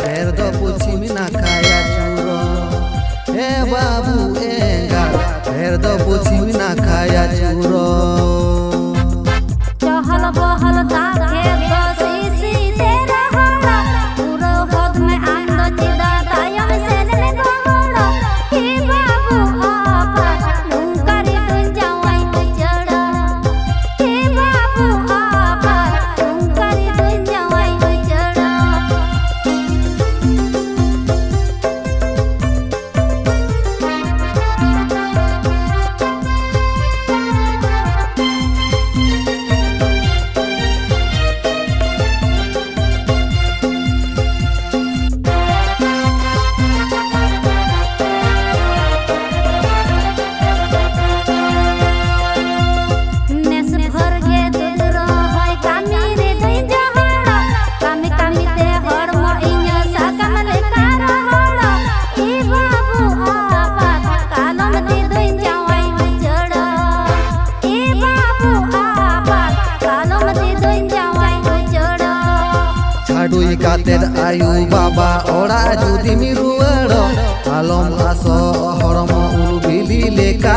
ढेर दो पूछी ना खाया चूरो हे बाबू एंगा ढेर दो पूछी ना खाया चूरो चहल बहल ताके बसी तेरा हड़ा पूरा हद में आंदो चिदा तायम से ने गोड़ा हे बाबू आपा लुंकारी तुन जावाई चढ़ा हे बाबू आपा लुंकारी तुन जावाई चढ़ा छाडुई कातेर आयु बाबा ओड़ा जुदी मिरुवाड़ो आलम आसो हरम उलु बिली लेका